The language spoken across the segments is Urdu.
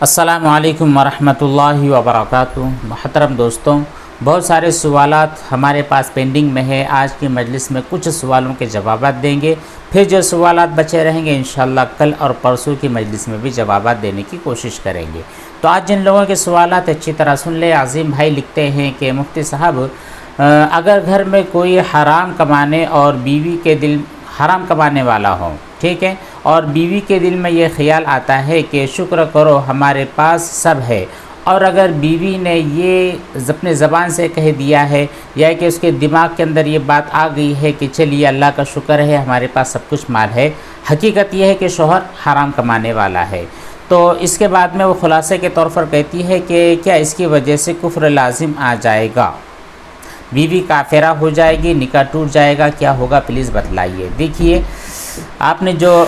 السلام علیکم ورحمۃ اللہ وبرکاتہ۔ محترم دوستوں، بہت سارے سوالات ہمارے پاس پینڈنگ میں ہے۔ آج کی مجلس میں کچھ سوالوں کے جوابات دیں گے، پھر جو سوالات بچے رہیں گے انشاءاللہ کل اور پرسوں کی مجلس میں بھی جوابات دینے کی کوشش کریں گے۔ تو آج جن لوگوں کے سوالات اچھی طرح سن لیں۔ عظیم بھائی لکھتے ہیں کہ مفتی صاحب، اگر گھر میں کوئی حرام کمانے اور بیوی کے دل حرام کمانے والا ہو، ٹھیک ہے، اور بیوی کے دل میں یہ خیال آتا ہے کہ شکر کرو ہمارے پاس سب ہے، اور اگر بیوی نے یہ اپنے زبان سے کہہ دیا ہے یا کہ اس کے دماغ کے اندر یہ بات آ گئی ہے کہ چلیے اللہ کا شکر ہے ہمارے پاس سب کچھ مال ہے، حقیقت یہ ہے کہ شوہر حرام کمانے والا ہے، تو اس کے بعد میں وہ خلاصے کے طور پر کہتی ہے کہ کیا اس کی وجہ سے کفر لازم آ جائے گا، بیوی کافرہ ہو جائے گی، نکاح ٹوٹ جائے گا، کیا ہوگا پلیز بتلائیے۔ دیکھیے، آپ نے جو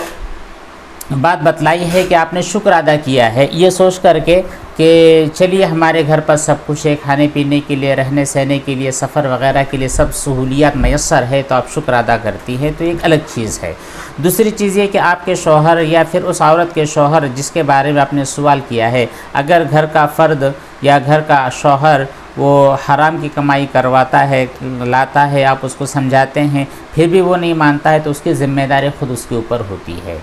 بات بتلائی ہے کہ آپ نے شکر ادا کیا ہے یہ سوچ کر کے کہ چلیے ہمارے گھر پر سب کچھ ہے، کھانے پینے کے لیے، رہنے سہنے کے لیے، سفر وغیرہ کے لیے سب سہولیات میسر ہے، تو آپ شکر ادا کرتی ہیں، تو ایک الگ چیز ہے۔ دوسری چیز یہ کہ آپ کے شوہر یا پھر اس عورت کے شوہر جس کے بارے میں آپ نے سوال کیا ہے، اگر گھر کا فرد یا گھر کا شوہر وہ حرام کی کمائی کرواتا ہے، لاتا ہے، آپ اس کو سمجھاتے ہیں پھر بھی وہ نہیں مانتا ہے، تو اس کی ذمہ داری خود اس کے اوپر ہوتی ہے،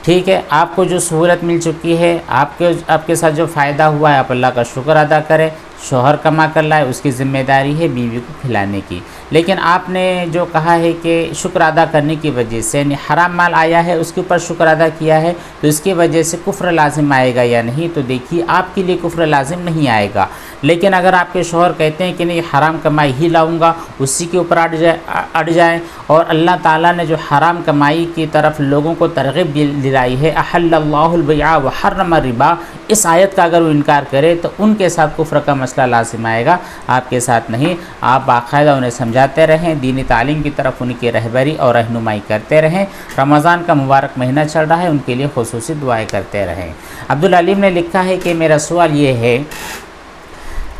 ٹھیک ہے۔ آپ کو جو سہولت مل چکی ہے، آپ کے ساتھ جو فائدہ ہوا ہے، آپ اللہ کا شکر ادا کریں۔ شوہر کما کر لائے، اس کی ذمہ داری ہے بیوی کو کھلانے کی، لیکن آپ نے جو کہا ہے کہ شکر ادا کرنے کی وجہ سے یعنی حرام مال آیا ہے اس کے اوپر شکر ادا کیا ہے، تو اس کی وجہ سے کفر لازم آئے گا یا نہیں، تو دیکھیے آپ کے لیے کفر لازم نہیں آئے گا، لیکن اگر آپ کے شوہر کہتے ہیں کہ نہیں حرام کمائی ہی لاؤں گا، اسی کے اوپر اڑ جائیں، اور اللہ تعالیٰ نے جو حرام کمائی کی طرف لوگوں کو ترغیب دلائی ہے، احل اللہ البیع وحرم الربا، اس آیت کا اگر وہ انکار کرے تو ان کے ساتھ کفر کا مسئلہ لازم آئے گا، آپ کے ساتھ نہیں۔ آپ باقاعدہ انہیں سمجھاتے رہیں، دینی تعلیم کی طرف ان کی رہبری اور رہنمائی کرتے رہیں۔ رمضان کا مبارک مہینہ چل رہا ہے، ان کے لیے خصوصی دعائیں کرتے رہیں۔ عبدالعلیم نے لکھا ہے کہ میرا سوال یہ ہے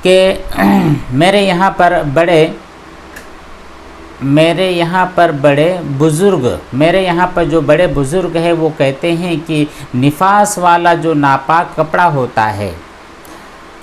کہ میرے یہاں پر جو بڑے بزرگ ہیں وہ کہتے ہیں کہ نفاس والا جو ناپاک کپڑا ہوتا ہے،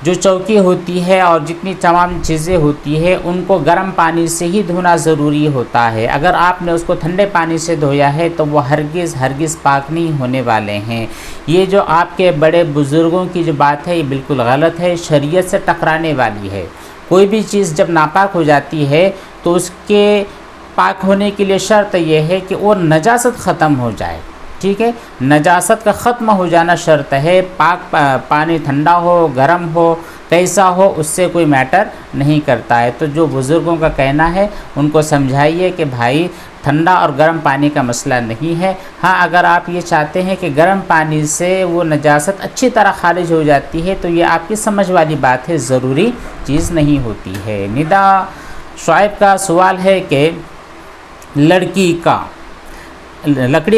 جو چوکی ہوتی ہے اور جتنی تمام چیزیں ہوتی ہے ان کو گرم پانی سے ہی دھونا ضروری ہوتا ہے، اگر آپ نے اس کو ٹھنڈے پانی سے دھویا ہے تو وہ ہرگز پاک نہیں ہونے والے ہیں۔ یہ جو آپ کے بڑے بزرگوں کی جو بات ہے یہ بالکل غلط ہے، شریعت سے ٹکرانے والی ہے۔ کوئی بھی چیز جب ناپاک ہو جاتی ہے تو اس کے پاک ہونے کے لیے شرط یہ ہے کہ وہ نجاست ختم ہو جائے، ٹھیک ہے، نجاست کا ختم ہو جانا شرط ہے۔ پاک پانی ٹھنڈا ہو، گرم ہو، کیسا ہو، اس سے کوئی میٹر نہیں کرتا ہے۔ تو جو بزرگوں کا کہنا ہے ان کو سمجھائیے کہ بھائی ٹھنڈا اور گرم پانی کا مسئلہ نہیں ہے۔ ہاں، اگر آپ یہ چاہتے ہیں کہ گرم پانی سے وہ نجاست اچھی طرح خارج ہو جاتی ہے تو یہ آپ کی سمجھ والی بات ہے، ضروری چیز نہیں ہوتی ہے۔ ندا شعیب کا سوال ہے کہ لکڑی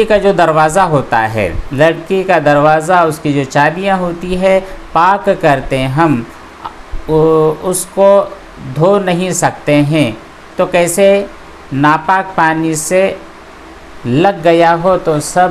کا جو دروازہ ہوتا ہے، لڑکی کا دروازہ، اس کی جو چابیاں ہوتی ہے، پاک کرتے ہم اس کو دھو نہیں سکتے ہیں، تو کیسے ناپاک پانی سے لگ گیا ہو تو سب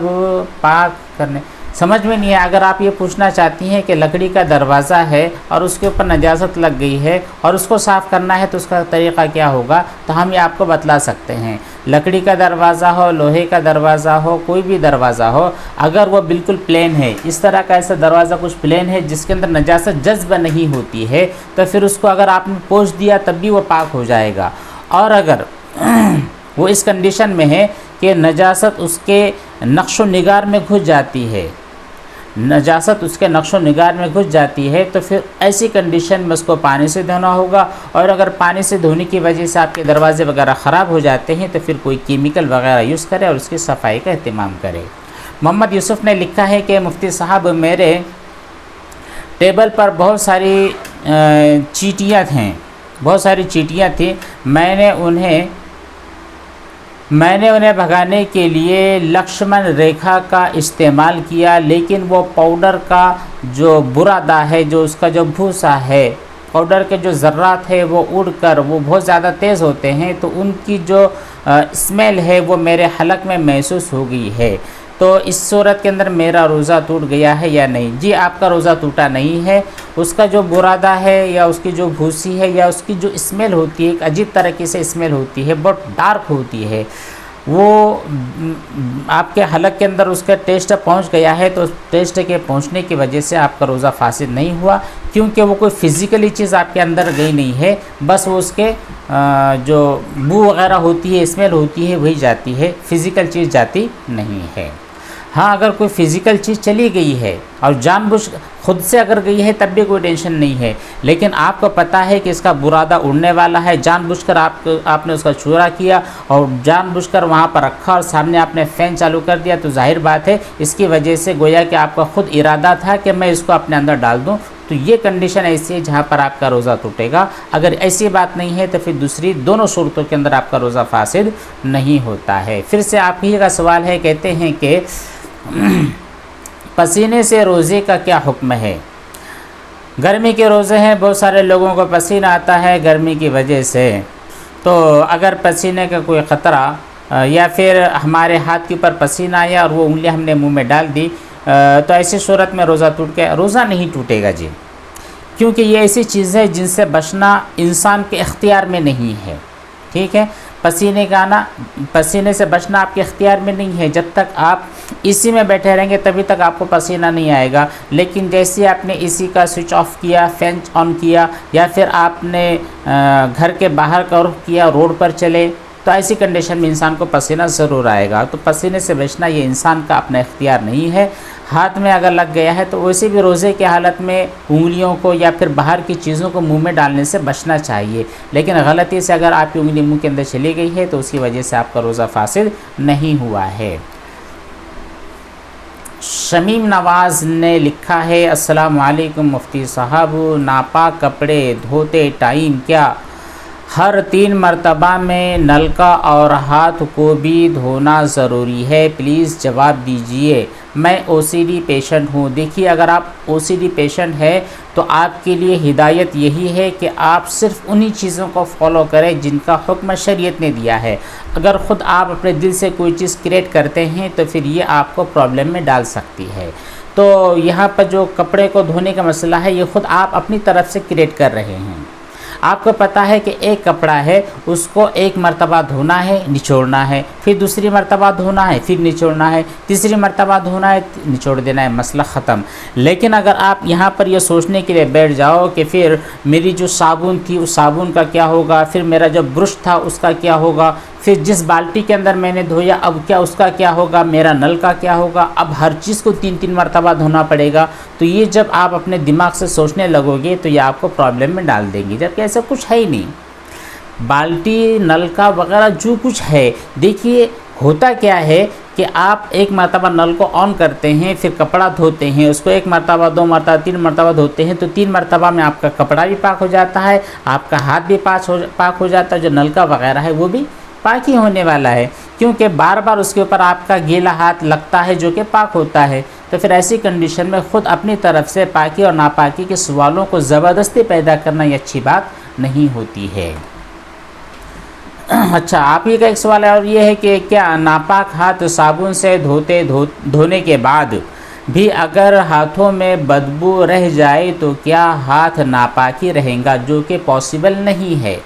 پاک کرنے، سمجھ میں نہیں ہے۔ اگر آپ یہ پوچھنا چاہتی ہیں کہ لکڑی کا دروازہ ہے اور اس کے اوپر نجاست لگ گئی ہے اور اس کو صاف کرنا ہے تو اس کا طریقہ کیا ہوگا، تو ہم یہ آپ کو بتلا سکتے ہیں۔ لکڑی کا دروازہ ہو، لوہے کا دروازہ ہو، کوئی بھی دروازہ ہو، اگر وہ بالکل پلین ہے، اس طرح کا ایسا دروازہ کچھ پلین ہے جس کے اندر نجاست جذب نہیں ہوتی ہے، تو پھر اس کو اگر آپ نے پوچھ دیا تب بھی وہ پاک ہو جائے گا۔ اور اگر وہ اس کنڈیشن میں ہے کہ نجاست اس کے نقش و نگار میں گھس جاتی ہے، تو پھر ایسی کنڈیشن میں اس کو پانی سے دھونا ہوگا، اور اگر پانی سے دھونے کی وجہ سے آپ کے دروازے وغیرہ خراب ہو جاتے ہیں تو پھر کوئی کیمیکل وغیرہ یوز کرے اور اس کی صفائی کا اہتمام کرے۔ محمد یوسف نے لکھا ہے کہ مفتی صاحب میرے ٹیبل پر بہت ساری چیٹیاں تھیں، میں نے انہیں بھگانے کے لیے لکشمن ریکھا کا استعمال کیا، لیکن وہ پاؤڈر کا جو برادہ ہے، جو اس کا جو بھوسا ہے، پاؤڈر کے جو ذرات ہے وہ اڑ کر وہ بہت زیادہ تیز ہوتے ہیں، تو ان کی جو اسمیل ہے وہ میرے حلق میں محسوس ہو گئی ہے، تو اس صورت کے اندر میرا روزہ ٹوٹ گیا ہے یا نہیں؟ جی آپ کا روزہ ٹوٹا نہیں ہے. اس کا جو برادہ ہے یا اس کی جو بھوسی ہے یا اس کی جو اسمیل ہوتی ہے، ایک عجیب طریقے سے اسمیل ہوتی ہے، بہت ڈارک ہوتی ہے، وہ آپ کے حلق کے اندر اس کا ٹیسٹ پہنچ گیا ہے، تو اس ٹیسٹ کے پہنچنے کی وجہ سے آپ کا روزہ فاسد نہیں ہوا، کیونکہ وہ کوئی فزیکلی چیز آپ کے اندر گئی نہیں ہے، بس وہ اس کے جو بو وغیرہ ہوتی ہے، اسمیل ہوتی ہے، وہی جاتی ہے، فزیکل چیز جاتی نہیں ہے. ہاں اگر کوئی فزیکل چیز چلی گئی ہے اور جان بوجھ خود سے اگر گئی ہے تب بھی کوئی ٹینشن نہیں ہے، لیکن آپ کو پتہ ہے کہ اس کا برادہ اڑنے والا ہے، جان بوجھ کر آپ نے اس کا چورا کیا اور جان بوجھ کر وہاں پر رکھا اور سامنے آپ نے فین چالو کر دیا، تو ظاہر بات ہے اس کی وجہ سے گویا کہ آپ کا خود ارادہ تھا کہ میں اس کو اپنے اندر ڈال دوں، تو یہ کنڈیشن ایسی ہے جہاں پر آپ کا روزہ ٹوٹے گا. اگر ایسی بات نہیں ہے تو پھر دوسری دونوں صورتوں کے اندر آپ کا روزہ فاسد نہیں ہوتا ہے. پھر سے آپ ہی کا سوال ہے، کہتے ہیں کہ پسینے سے روزے کا کیا حکم ہے؟ گرمی کے روزے ہیں، بہت سارے لوگوں کو پسینہ آتا ہے گرمی کی وجہ سے، تو اگر پسینے کا کوئی خطرہ یا پھر ہمارے ہاتھ کے اوپر پسینہ آیا اور وہ انگلیاں ہم نے منہ میں ڈال دی، تو ایسی صورت میں روزہ ٹوٹ گیا؟ روزہ نہیں ٹوٹے گا جی، کیونکہ یہ ایسی چیز ہے جن سے بچنا انسان کے اختیار میں نہیں ہے. ٹھیک ہے، پسینے سے بچنا آپ کے اختیار میں نہیں ہے. جب تک آپ اسی میں بیٹھے رہیں گے تبھی تک آپ کو پسینہ نہیں آئے گا، لیکن جیسے آپ نے اسی کا سوئچ آف کیا، فین آن کیا، یا پھر آپ نے گھر کے باہر کا رخ کیا، روڈ پر چلے، تو ایسی کنڈیشن میں انسان کو پسینہ ضرور آئے گا. تو پسینے سے بچنا یہ انسان کا اپنا اختیار نہیں ہے. ہاتھ میں اگر لگ گیا ہے تو ویسے بھی روزے کی حالت میں انگلیوں کو یا پھر باہر کی چیزوں کو منہ میں ڈالنے سے بچنا چاہیے، لیکن غلطی سے اگر آپ کی انگلی منہ کے اندر چلی گئی ہے تو اس کی وجہ سے آپ کا روزہ فاسد نہیں ہوا ہے. شمیم نواز نے لکھا ہے، السلام علیکم مفتی صاحب، ناپاک کپڑے دھوتے ٹائم کیا ہر 3 مرتبہ میں نلکا اور ہاتھ کو بھی دھونا ضروری ہے؟ پلیز جواب دیجئے، میں OCD پیشنٹ ہوں. دیکھیے اگر آپ OCD پیشنٹ ہے تو آپ کے لیے ہدایت یہی ہے کہ آپ صرف انہی چیزوں کو فالو کریں جن کا حکم شریعت نے دیا ہے. اگر خود آپ اپنے دل سے کوئی چیز کریٹ کرتے ہیں تو پھر یہ آپ کو پرابلم میں ڈال سکتی ہے. تو یہاں پر جو کپڑے کو دھونے کا مسئلہ ہے یہ خود آپ اپنی طرف سے کریٹ کر رہے ہیں. آپ کو پتہ ہے کہ ایک کپڑا ہے، اس کو 1 مرتبہ دھونا ہے، نچوڑنا ہے، پھر دوسری مرتبہ دھونا ہے، پھر نچوڑنا ہے، تیسری مرتبہ دھونا ہے، نچوڑ دینا ہے، مسئلہ ختم. لیکن اگر آپ یہاں پر یہ سوچنے کے لیے بیٹھ جاؤ کہ پھر میری جو صابن تھی اس صابن کا کیا ہوگا، پھر میرا جو برش تھا اس کا کیا ہوگا، پھر جس بالٹی کے اندر میں نے دھویا اب کیا اس کا کیا ہوگا، میرا نل کا کیا ہوگا، اب ہر چیز کو 3 مرتبہ دھونا پڑے گا، تو یہ جب آپ اپنے دماغ سے سوچنے لگو گے تو یہ آپ کو پرابلم میں ڈال دیں گی، جبکہ ایسا کچھ ہے ہی نہیں. بالٹی، نلکا وغیرہ جو کچھ ہے، دیکھیے ہوتا کیا ہے کہ آپ 1 مرتبہ نل کو آن کرتے ہیں، پھر کپڑا دھوتے ہیں، اس کو 1 مرتبہ 2 مرتبہ 3 مرتبہ دھوتے ہیں، تو 3 مرتبہ میں آپ کا کپڑا بھی پاک ہو جاتا ہے، آپ کا ہاتھ بھی پاک ہو جاتا ہے، جو نلکا وغیرہ ہے وہ بھی پاک ہی ہونے والا ہے، کیونکہ بار بار اس کے اوپر آپ کا گیلا ہاتھ لگتا ہے جو کہ پاک ہوتا ہے. تو پھر ایسی کنڈیشن میں خود اپنی طرف سے پاکی اور ناپاکی کے سوالوں کو زبردستی پیدا کرنا یہ اچھی بات نہیں ہوتی ہے. اچھا، آپ ہی کا ایک سوال ہے اور یہ ہے کہ کیا ناپاک ہاتھ صابن سے دھونے کے بعد بھی اگر ہاتھوں میں بدبو رہ جائے تو کیا ہاتھ ناپاک ہی رہیں گا؟ جو کہ پاسبل نہیں ہے،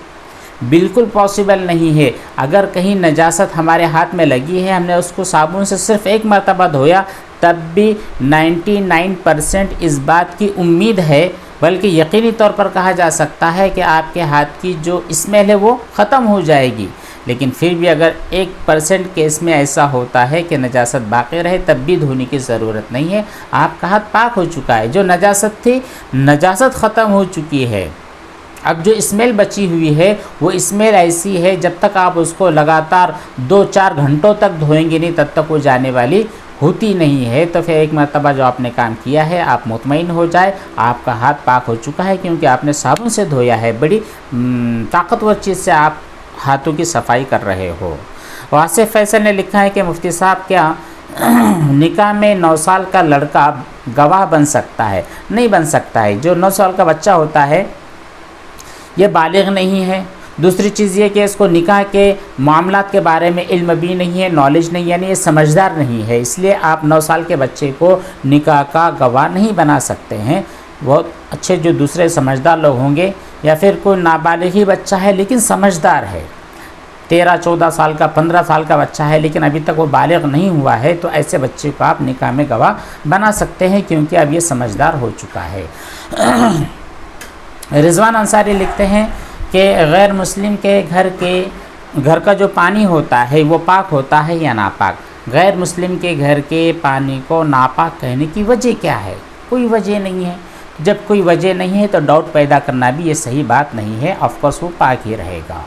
بالکل پاسبل نہیں ہے. اگر کہیں نجاست ہمارے ہاتھ میں لگی ہے، ہم نے اس کو صابن سے صرف 1 مرتبہ دھویا، تب بھی 99% اس بات کی امید ہے، بلکہ یقینی طور پر کہا جا سکتا ہے کہ آپ کے ہاتھ کی جو اسمیل ہے وہ ختم ہو جائے گی. لیکن پھر بھی اگر 1% کیس میں ایسا ہوتا ہے کہ نجاست باقی رہے تب بھی دھونے کی ضرورت نہیں ہے، آپ کا ہاتھ پاک ہو چکا ہے. جو نجاست تھی، نجاست ختم ہو چکی ہے. اب جو اسمیل بچی ہوئی ہے وہ اسمیل ایسی ہے جب تک آپ اس کو لگاتار 2-4 گھنٹوں تک دھوئیں گے نہیں تب تک وہ جانے والی ہوتی نہیں ہے. تو پھر 1 مرتبہ جو آپ نے کام کیا ہے آپ مطمئن ہو جائے، آپ کا ہاتھ پاک ہو چکا ہے، کیونکہ آپ نے صابن سے دھویا ہے. بڑی طاقتور چیز سے آپ ہاتھوں کی صفائی کر رہے ہو. واصف فیصل نے لکھا ہے کہ مفتی صاحب کیا نکاح میں 9 سال کا لڑکا گواہ بن سکتا ہے؟ نہیں بن سکتا ہے. جو 9 سال کا بچہ ہوتا ہے یہ بالغ نہیں ہے، دوسری چیز یہ کہ اس کو نکاح کے معاملات کے بارے میں علم بھی نہیں ہے، نالج نہیں، یعنی یہ سمجھدار نہیں ہے، اس لیے آپ 9 سال کے بچے کو نکاح کا گواہ نہیں بنا سکتے ہیں۔ بہت اچھے جو دوسرے سمجھدار لوگ ہوں گے، یا پھر کوئی نابالغ بچہ ہے لیکن سمجھدار ہے، 13-14 سال کا 15 سال کا بچہ ہے لیکن ابھی تک وہ بالغ نہیں ہوا ہے، تو ایسے بچے کو آپ نکاح میں گواہ بنا سکتے ہیں کیونکہ اب یہ سمجھدار ہو چکا ہے۔ رضوان انصاری لکھتے ہیں کہ غیر مسلم کے گھر کا جو پانی ہوتا ہے وہ پاک ہوتا ہے یا ناپاک؟ غیر مسلم کے گھر کے پانی کو ناپاک کہنے کی وجہ کیا ہے؟ کوئی وجہ نہیں ہے۔ جب کوئی وجہ نہیں ہے تو ڈاؤٹ پیدا کرنا بھی یہ صحیح بات نہیں ہے، آف کورس وہ پاک ہی رہے گا۔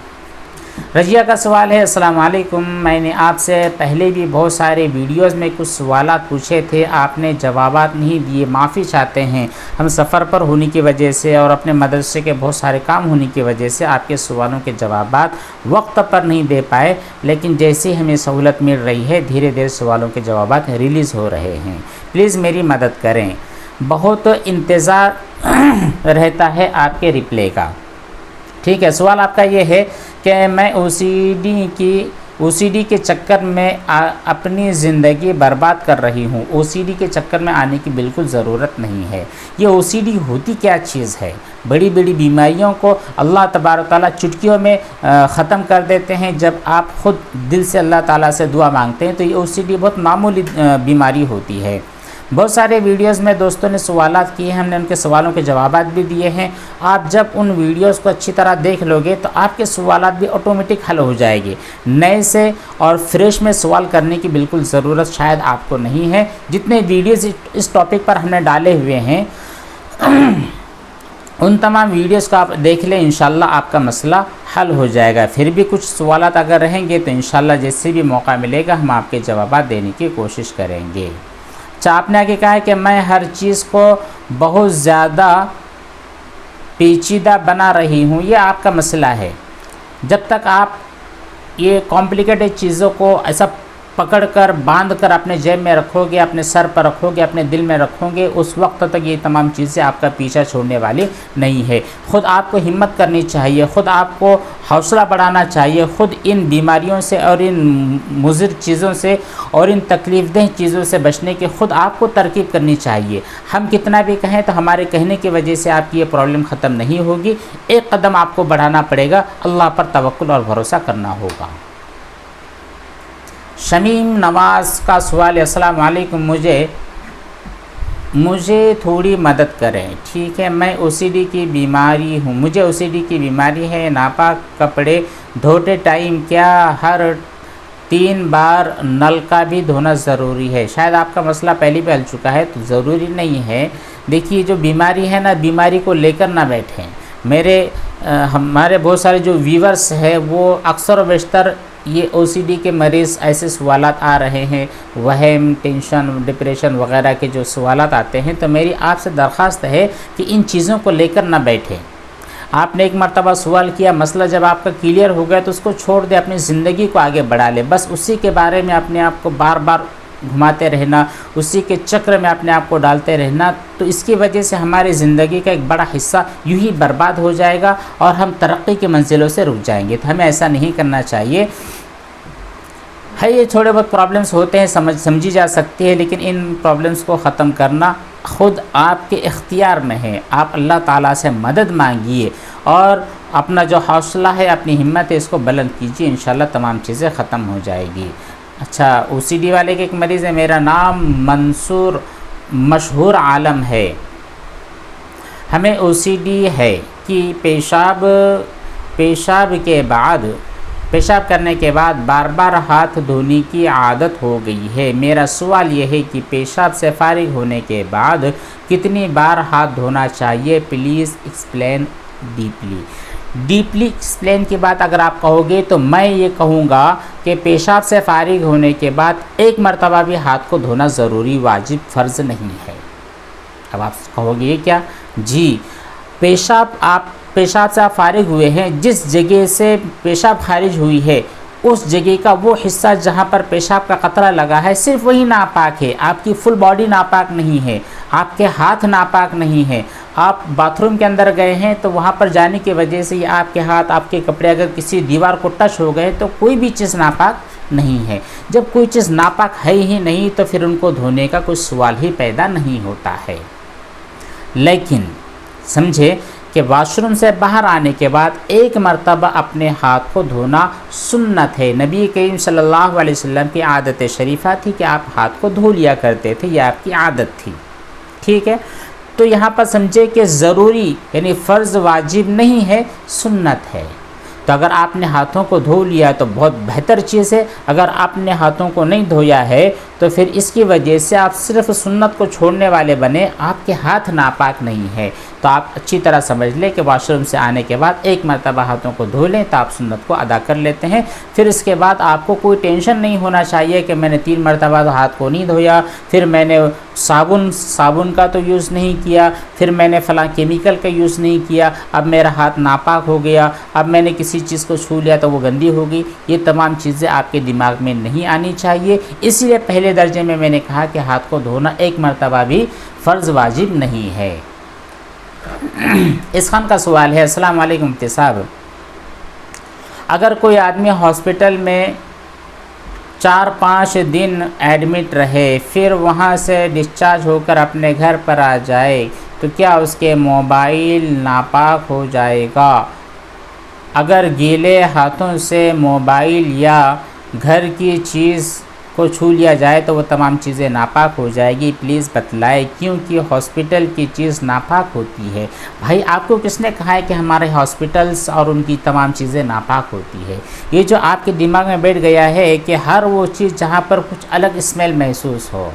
رضیہ کا سوال ہے، السلام علیکم، میں نے آپ سے پہلے بھی بہت سارے ویڈیوز میں کچھ سوالات پوچھے تھے، آپ نے جوابات نہیں دیے، معافی چاہتے ہیں، ہم سفر پر ہونے کی وجہ سے اور اپنے مدرسے کے بہت سارے کام ہونے کی وجہ سے آپ کے سوالوں کے جوابات وقت پر نہیں دے پائے، لیکن جیسے ہمیں سہولت مل رہی ہے دھیرے دھیرے سوالوں کے جوابات ریلیز ہو رہے ہیں، پلیز میری مدد کریں، بہت انتظار رہتا ہے آپ کے رپلے کا۔ ٹھیک ہے، سوال آپ کا یہ ہے کہ میں او سی ڈی کے چکر میں اپنی زندگی برباد کر رہی ہوں۔ او سی ڈی کے چکر میں آنے کی بالکل ضرورت نہیں ہے۔ یہ او سی ڈی ہوتی کیا چیز ہے؟ بڑی بڑی بیماریوں کو اللہ تبارک تعالیٰ چٹکیوں میں ختم کر دیتے ہیں۔ جب آپ خود دل سے اللہ تعالیٰ سے دعا مانگتے ہیں تو یہ او سی ڈی بہت معمولی بیماری ہوتی ہے۔ بہت سارے ویڈیوز میں دوستوں نے سوالات کیے ہیں، ہم نے ان کے سوالوں کے جوابات بھی دیے ہیں۔ آپ جب ان ویڈیوز کو اچھی طرح دیکھ لو گے تو آپ کے سوالات بھی آٹومیٹک حل ہو جائے گے۔ نئے سے اور فریش میں سوال کرنے کی بالکل ضرورت شاید آپ کو نہیں ہے۔ جتنے ویڈیوز اس ٹاپک پر ہم نے ڈالے ہوئے ہیں ان تمام ویڈیوز کو آپ دیکھ لیں، انشاءاللہ آپ کا مسئلہ حل ہو جائے گا۔ پھر بھی کچھ سوالات اگر رہیں گے تو انشاءاللہ جیسے بھی موقع ملے گا ہم آپ کے جوابات دینے کی کوشش کریں گے۔ اچھا، آپ نے آگے کہا ہے کہ میں ہر چیز کو بہت زیادہ پیچیدہ بنا رہی ہوں، یہ آپ کا مسئلہ ہے۔ جب تک آپ یہ کمپلیکیٹڈ چیزوں کو ایسا پکڑ کر باندھ کر اپنے جیب میں رکھو گے، اپنے سر پر رکھو گے، اپنے دل میں رکھو گے، اس وقت تک یہ تمام چیزیں آپ کا پیچھا چھوڑنے والی نہیں ہے۔ خود آپ کو ہمت کرنی چاہیے، خود آپ کو حوصلہ بڑھانا چاہیے، خود ان بیماریوں سے اور ان مضر چیزوں سے اور ان تکلیف دہ چیزوں سے بچنے کے خود آپ کو ترکیب کرنی چاہیے۔ ہم کتنا بھی کہیں تو ہمارے کہنے کی وجہ سے آپ کی یہ پرابلم ختم نہیں ہوگی۔ ایک قدم آپ کو بڑھانا پڑے گا، اللہ پر توکل اور بھروسہ کرنا ہوگا۔ شمیم نواز کا سوال ہے، السلام علیکم، مجھے تھوڑی مدد کریں۔ ٹھیک ہے، میں او سی ڈی کی بیماری ہوں، مجھے او سی ڈی کی بیماری ہے، ناپاک کپڑے دھوتے ٹائم کیا ہر 3 بار نل کا بھی دھونا ضروری ہے؟ شاید آپ کا مسئلہ پہلے بھی حل چکا ہے تو ضروری نہیں ہے۔ دیکھیے جو بیماری ہے نا، بیماری کو لے کر نہ بیٹھیں۔ ہمارے بہت سارے جو ویورز ہیں وہ اکثر و بیشتر یہ او سی ڈی کے مریض ایسے سوالات آ رہے ہیں، وہم، ٹینشن، ڈپریشن وغیرہ کے جو سوالات آتے ہیں، تو میری آپ سے درخواست ہے کہ ان چیزوں کو لے کر نہ بیٹھیں۔ آپ نے ایک مرتبہ سوال کیا، مسئلہ جب آپ کا کلیئر ہو گیا تو اس کو چھوڑ دیں، اپنی زندگی کو آگے بڑھا لیں۔ بس اسی کے بارے میں اپنے آپ کو بار بار گھماتے رہنا، اسی کے چکر میں اپنے آپ کو ڈالتے رہنا، تو اس کی وجہ سے ہماری زندگی کا ایک بڑا حصہ یوں ہی برباد ہو جائے گا اور ہم ترقی کی منزلوں سے رک جائیں گے۔ تو ہمیں ایسا نہیں کرنا چاہیے۔ ہے یہ تھوڑے بہت پرابلمس ہوتے ہیں، سمجھی جا سکتی ہے، لیکن ان پرابلمس کو ختم کرنا خود آپ کے اختیار میں ہے۔ آپ اللہ تعالیٰ سے مدد مانگیے اور اپنا جو حوصلہ ہے، اپنی ہمت ہے، اس کو بلند کیجیے، انشاءاللہ تمام چیزیں ختم ہو جائے گی۔ اچھا، او سی ڈی والے کے ایک مریض ہے، میرا نام منصور مشہور عالم ہے، ہمیں او سی ڈی ہے کہ پیشاب کرنے کے بعد بار بار ہاتھ دھونے کی عادت ہو گئی ہے۔ میرا سوال یہ ہے کہ پیشاب سے فارغ ہونے کے بعد کتنی بار ہاتھ دھونا چاہیے؟ پلیز ایکسپلین ڈیپلی ایکسپلین کی بات اگر آپ کہو گے تو میں یہ کہوں گا کہ پیشاب سے فارغ ہونے کے بعد ایک مرتبہ بھی ہاتھ کو دھونا ضروری، واجب، فرض نہیں ہے۔ اب آپ کہو گے یہ کیا؟ جی، پیشاب سے آپ فارغ ہوئے ہیں، جس جگہ سے پیشاب خارج ہوئی ہے اس جگہ کا وہ حصہ جہاں پر پیشاب کا قطرہ لگا ہے صرف وہی ناپاک ہے، آپ کی فل باڈی ناپاک نہیں ہے، آپ کے ہاتھ ناپاک نہیں ہے، آپ باتھ روم کے اندر گئے ہیں تو وہاں پر جانے کی وجہ سے یہ آپ کے ہاتھ آپ کے کپڑے اگر کسی دیوار کو ٹچ ہو گئے تو کوئی بھی چیز ناپاک نہیں ہے۔ جب کوئی چیز ناپاک ہے ہی نہیں تو پھر ان کو دھونے کا کوئی سوال ہی پیدا نہیں ہوتا ہے۔ لیکن سمجھے کہ واش روم سے باہر آنے کے بعد ایک مرتبہ اپنے ہاتھ کو دھونا سنت ہے۔ نبی کریم صلی اللہ علیہ وسلم کی عادت شریفہ تھی کہ آپ ہاتھ کو دھو لیا کرتے تھے، یہ آپ کی عادت تھی، ٹھیک ہے۔ تو یہاں پر سمجھے کہ ضروری یعنی فرض واجب نہیں ہے، سنت ہے۔ تو اگر آپ نے ہاتھوں کو دھو لیا تو بہت بہتر چیز ہے، اگر آپ نے ہاتھوں کو نہیں دھویا ہے تو پھر اس کی وجہ سے آپ صرف سنت کو چھوڑنے والے بنے، آپ کے ہاتھ ناپاک نہیں ہے۔ تو آپ اچھی طرح سمجھ لیں کہ واش روم سے آنے کے بعد ایک مرتبہ ہاتھوں کو دھو لیں تو آپ سنت کو ادا کر لیتے ہیں۔ پھر اس کے بعد آپ کو کوئی ٹینشن نہیں ہونا چاہیے کہ میں نے 3 مرتبہ تو ہاتھ کو نہیں دھویا، پھر میں نے صابن کا تو یوز نہیں کیا، پھر میں نے فلاں کیمیکل کا یوز نہیں کیا، اب میرا ہاتھ ناپاک ہو گیا، اب میں نے کسی چیز کو چھو لیا تو وہ گندی ہوگی۔ یہ تمام چیزیں آپ کے دماغ میں نہیں آنی چاہیے۔ اس لیے پہلے درجے میں نے کہا کہ ہاتھ کو دھونا ایک مرتبہ بھی فرض واجب نہیں ہے۔ اس خان کا سوال ہے، السلام علیکم مفتی صاحب، اگر کوئی آدمی ہاسپٹل میں 4-5 دن ایڈمٹ رہے پھر وہاں سے ڈسچارج ہو کر اپنے گھر پر آ جائے تو کیا اس کے موبائل ناپاک ہو جائے گا؟ اگر گیلے ہاتھوں سے موبائل یا گھر کی چیز کو چھو لیا جائے تو وہ تمام چیزیں ناپاک ہو جائے گی، پلیز بتلائے، کیونکہ ہاسپٹل کی چیز ناپاک ہوتی ہے۔ بھائی آپ کو کس نے کہا ہے کہ ہمارے ہاسپٹلس اور ان کی تمام چیزیں ناپاک ہوتی ہے؟ یہ جو آپ کے دماغ میں بیٹھ گیا ہے کہ ہر وہ چیز جہاں پر کچھ الگ اسمیل محسوس ہو،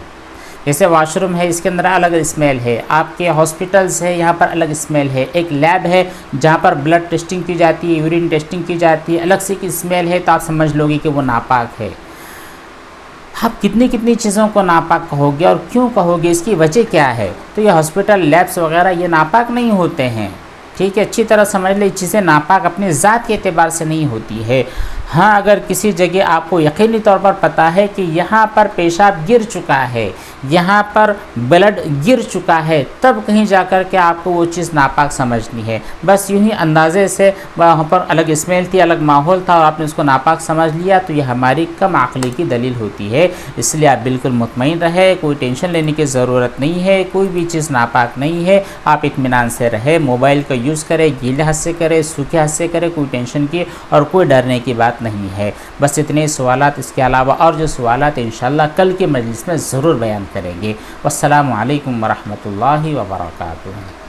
جیسے واش روم ہے اس کے اندر الگ اسمیل ہے، آپ کے ہاسپٹلس ہے یہاں پر الگ اسمیل ہے، ایک لیب ہے جہاں پر بلڈ ٹیسٹنگ کی جاتی ہے، یورین ٹیسٹنگ کی جاتی ہے، الگ سے کی اسمیل ہے، تو آپ سمجھ لو گے کہ وہ ناپاک ہے۔ آپ کتنی چیزوں کو ناپاک کہو گے اور کیوں کہو گے، اس کی وجہ کیا ہے؟ تو یہ ہاسپٹل لیبس وغیرہ یہ ناپاک نہیں ہوتے ہیں، ٹھیک ہے، اچھی طرح سمجھ لیں، چیزیں ناپاک اپنی ذات کے اعتبار سے نہیں ہوتی ہے۔ ہاں اگر کسی جگہ آپ کو یقینی طور پر پتہ ہے کہ یہاں پر پیشاب گر چکا ہے، یہاں پر بلڈ گر چکا ہے، تب کہیں جا کر کے آپ کو وہ چیز ناپاک سمجھنی ہے۔ بس یوں ہی اندازے سے وہاں پر الگ اسمیل تھی، الگ ماحول تھا اور آپ نے اس کو ناپاک سمجھ لیا تو یہ ہماری کم عقلی کی دلیل ہوتی ہے۔ اس لیے آپ بالکل مطمئن رہے، کوئی ٹینشن لینے کی ضرورت نہیں ہے، کوئی بھی چیز ناپاک نہیں ہے، آپ اطمینان سے رہے، موبائل کا یوز کرے، گیلے ہاتھ سے کرے، سوکھے ہاتھ سے کرے، کوئی ٹینشن کی اور کوئی ڈرنے کی بات نہیں ہے۔ بس اتنے سوالات، اس کے علاوہ اور جو سوالات انشاءاللہ کل کے مجلس میں ضرور بیان کریں گے۔ والسلام علیکم ورحمۃ اللہ وبرکاتہ۔